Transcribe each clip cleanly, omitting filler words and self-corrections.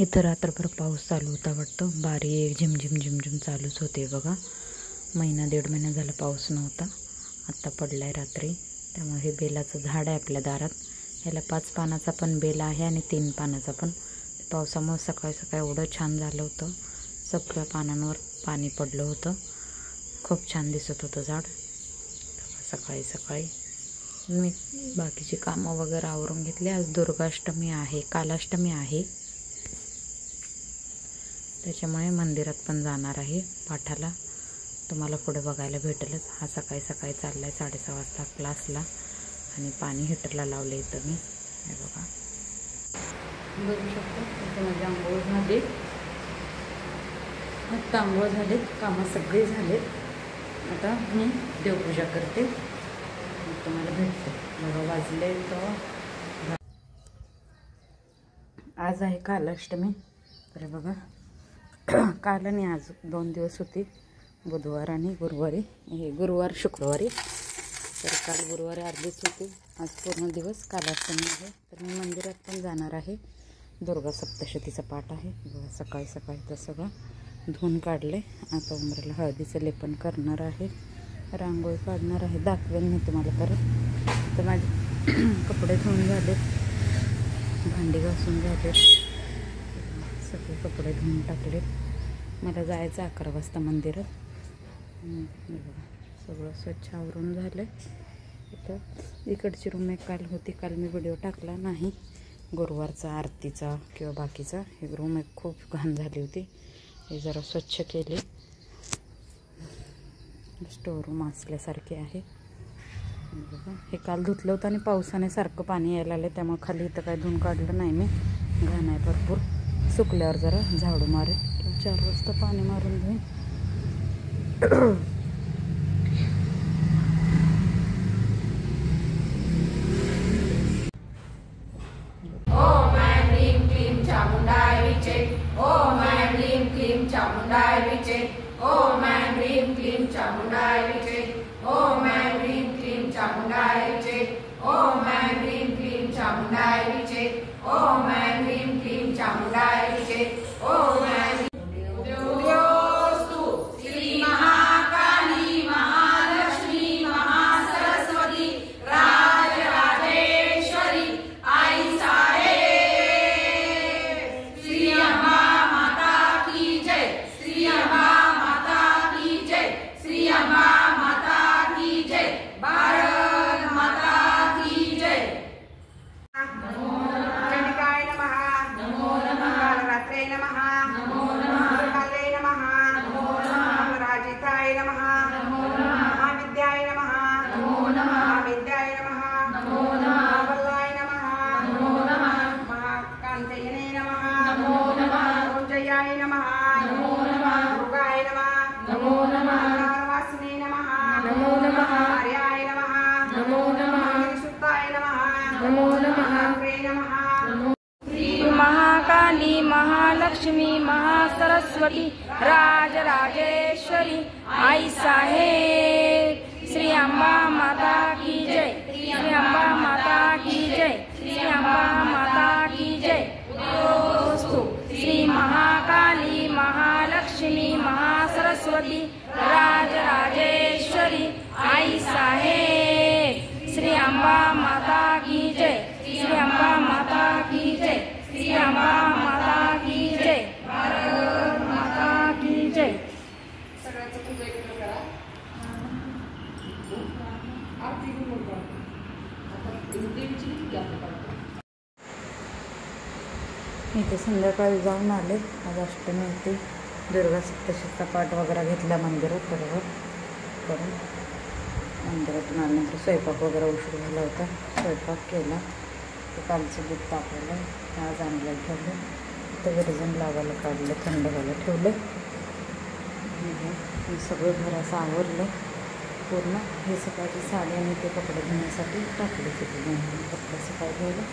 इथं रात्रभर पाऊस चालू होता वाटतं, बारीक झिमझिम झिमझिम चालूच होते बघा. महिना 1.5 महिना झाला पाऊस नव्हता, आत्ता पडला आहे रात्री. त्यामुळे हे बेलाचं झाड आहे आपल्या दारात. ह्याला 5 पानाचा पण बेल आहे आणि 3 पानाचा पण. पावसामुळे सकाळी सकाळी एवढं छान झालं होतं, सगळ्या पानांवर पाणी पडलं होतं. खूप छान दिसत होतं झाड. सकाळी सकाळी मी बाकीची कामं वगैरे आवरून घेतली. आज दुर्गाष्टमी आहे, कालाष्टमी आहे, त्याच्यामुळे मंदिरात पण जाणार आहे पाठाला. तुम्हाला पुढे बघायला भेटेलच. हा सकाळी सकाळी चालला आहे 6:30 वाजता क्लासला. आणि पाणी हिटरला लावले इथं मी. हे बघा, बघू शकतो. इथं माझी आंघोळ झाली, आत्ता आंघोळ झाले, कामं सगळे झालेत. आता मी देवपूजा करते, तुम्हाला भेटते. बघा वाजले तर आज आहे कालाष्टमी. तर बघा, काल आणि आज 2 दिवस होती, बुधवार आणि गुरुवारी. हे गुरुवार शुक्रवारी. तर काल गुरुवारी अर्धीच होती, आज पूर्ण दिवस कालाष्टमी आहे. तर मी मंदिरात पण जाणार आहे. दुर्गा सप्तशतीचा पाठ आहे. बघा सकाळी सकाळी तर सगळं धुवून काढले. आता उंबऱ्याला हळदीचं लेपन करणार आहे, रांगोळी काढणार आहे. दाखवेन मी तुम्हाला परत. तर माझे कपडे धुवून झालेत, भांडी घासून झालेत, सगळे कपडे धुवून टाकलेत. मला जायचं 11 वाजता मंदिरात. बघा सगळं स्वच्छ आवरून झालं. इथं इकडची रूम एक काल होती, काल मी व्हिडिओ टाकला नाही गुरुवारचा, आरतीचा किंवा बाकीचा. ही रूम एक खूप घाण झाली होती, हे जरा स्वच्छ केले. स्टोर रूम असल्यासारखे आहे. बघा हे काल धुतलं होतं आणि पावसाने सारखं पाणी यायला आलं, त्यामुळे खाली इथं काही धुवून काढलं नाही मी. घाण आहे भरपूर. सुकल्यावर जरा झाडू मारेल, 4 वाजता पाणी मारून घेईन. ओम ऐं ह्रीं क्लीं चामुंडाय विचे. ओम ऐं ह्रीं क्लीं चामुंडाय विचे. ओम ऐं ह्रीं क्लीं चामुंडाय विचे. ओम ऐं ह्रीं क्लीं चामुंडाय विचे. ओम ऐं ह्रीं क्लीं चामुंडाय विचे. ओम ऐं ह्रीं क्लीं चामुंडाय विचे. ओम ऐं महाकाली महालक्ष्मी महासरस्वती राजराजेश्वरी आई साहेब श्री अंबा माता की जय. श्री अंबा माता की जय. श्री अंबा माता की जय. श्री महाकाली महालक्ष्मी महासरस्वती राजराजेश्वरी आई साहेब श्री अंबा माता की जय. श्री अंबा माता की जय. श्री अंबा माता की जय. भारत माता की जय. इथे संध्याकाळी जाऊन आले. आज अष्टमी होती. दुर्गा सप्तशतीचा पाठ वगैरे घेतला मंदिरात बरोबर करून. मंदिरातून आल्यानंतर स्वयंपाक वगैरे उशीर झाला होता, स्वयंपाक केला. ते कालचं दूध तापवलं, आज आणलं ठेवलं. इथं विरजण लावायला काढलं, थंड व्हायला ठेवलं. सगळं घर असं आवरलं पूर्ण. हे सकाळची साडी आणि ते कपडे धुण्यासाठी टाकले तिथे. 2-3 कपडे सकाळी धुवलं,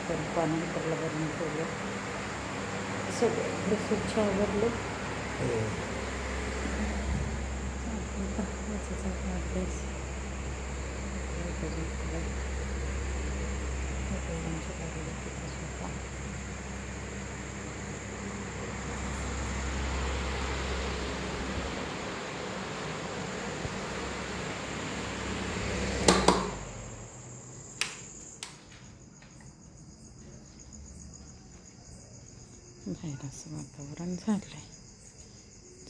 तर पाणी हिटरला भरून ठेवलं. सगळं स्वच्छ आवरलं. अभ्यास बाहेर असं वातावरण झालं आहे.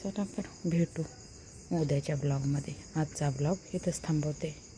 चला तर भेटू उद्याच्या ब्लॉगमध्ये. आजचा ब्लॉग इथंच थांबवते.